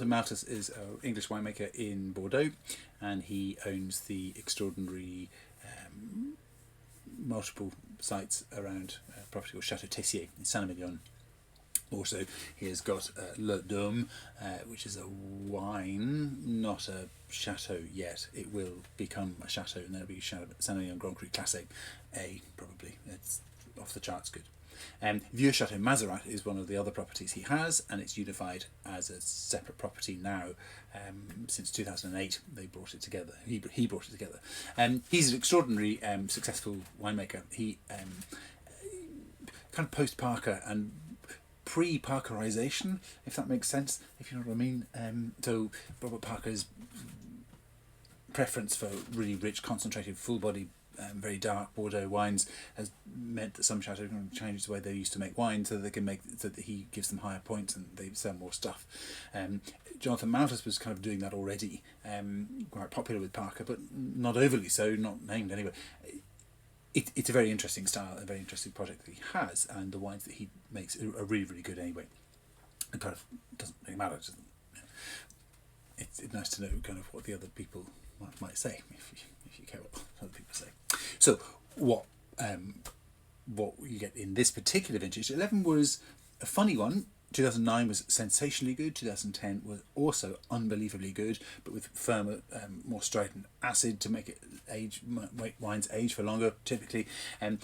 Jonathan Malthus is an English winemaker in Bordeaux, and he owns the extraordinary multiple sites around property called Chateau Tessier in Saint-Emilion. Also, he has got Le Dôme, which is a wine, not a chateau yet. It will become a chateau, and that'll be Saint-Emilion Grand Cru Classé A, probably. It's off the charts good. Vieux Chateau Mazerat is one of the other properties he has, and it's unified as a separate property now. Since 2008, they brought it together. He brought it together. He's an extraordinary successful winemaker. He kind of post Parker and pre-Parkerization, if that makes sense, if you know what I mean. So Robert Parker's preference for really rich, concentrated, full-bodied, very dark Bordeaux wines has meant that some chateaux can change the way they used to make wine, so that they can make, so that he gives them higher points and they sell more stuff. Jonathan Malthus was kind of doing that already, quite popular with Parker, but not overly so, not named anyway. It's a very interesting style, a very interesting project that he has, and the wines that he makes are really, really good anyway. It kind of doesn't really matter. It's nice to know kind of what the other people might say, if you care what other people say. So what you get in this particular vintage, 11 was a funny one. 2009 was sensationally good. 2010 was also unbelievably good, but with firmer, more strident acid to make it wines age for longer, typically.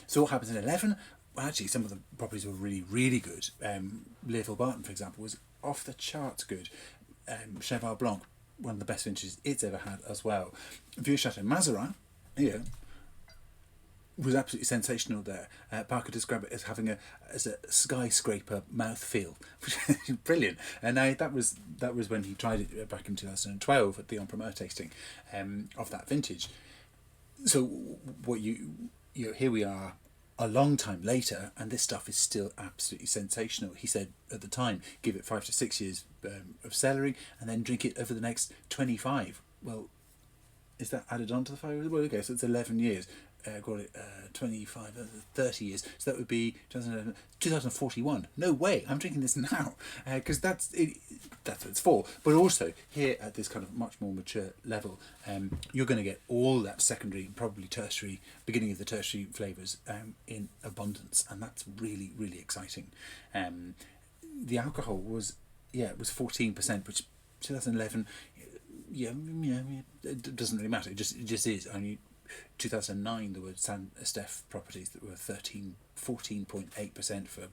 So what happens in 11? Well, actually, some of the properties were really, really good. Learfield Barton, for example, was off the charts good. Cheval Blanc, one of the best vintages it's ever had as well. Vieux Chateau Mazerat, was absolutely sensational there. Parker described it as having as a skyscraper mouthfeel, which is brilliant. And that was when he tried it back in 2012 at the Entrepreneur tasting of that vintage. So what here we are a long time later, and this stuff is still absolutely sensational. He said at the time, give it 5 to 6 years of cellaring, and then drink it over the next 25. Well, is that added on to the 5 years? Well, okay, so it's 11 years. Got it 25, 30 years. So that would be 2041. No way, I'm drinking this now. Because that's what it's for. But also, here at this kind of much more mature level, you're going to get all that secondary, probably tertiary, beginning of the tertiary flavours in abundance. And that's really, really exciting. The alcohol was 14%, which 2011, it doesn't really matter. It just is. Only 2009 there were San Estef properties that were 14.8% for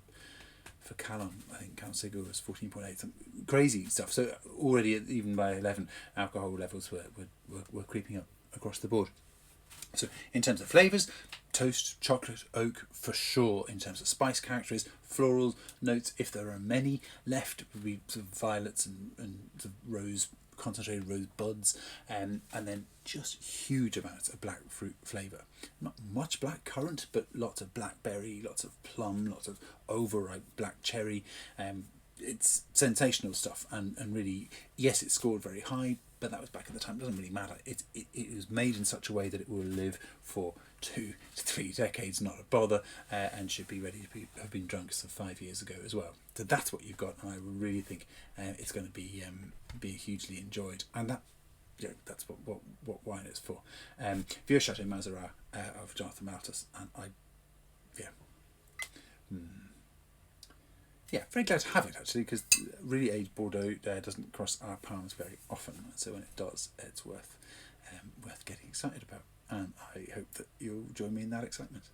Callum. I think Count Sigur was 14.8, some crazy stuff. So already even by 11, alcohol levels were creeping up across the board. So in terms of flavours, toast, chocolate, oak for sure. In terms of spice characteristics, floral notes, if there are many left, would be sort of violets and sort of rose, concentrated rose buds, and then just huge amounts of black fruit flavour. Not much black currant, but lots of blackberry, lots of plum, lots of overripe black cherry. It's sensational stuff, and really, yes, it scored very high, but that was back at the time. It doesn't really matter. It was made in such a way that it will live for 2 to 3 decades, not a bother, and should be ready to have been drunk some 5 years ago as well. So that's what you've got, and I really think it's going to be hugely enjoyed, and that's what wine is for. Vieux Chateau Mazerat of Jonathan Malthus, and very glad to have it actually, because really aged Bordeaux doesn't cross our palms very often, so when it does, it's worth getting excited about, and I hope that you'll join me in that excitement.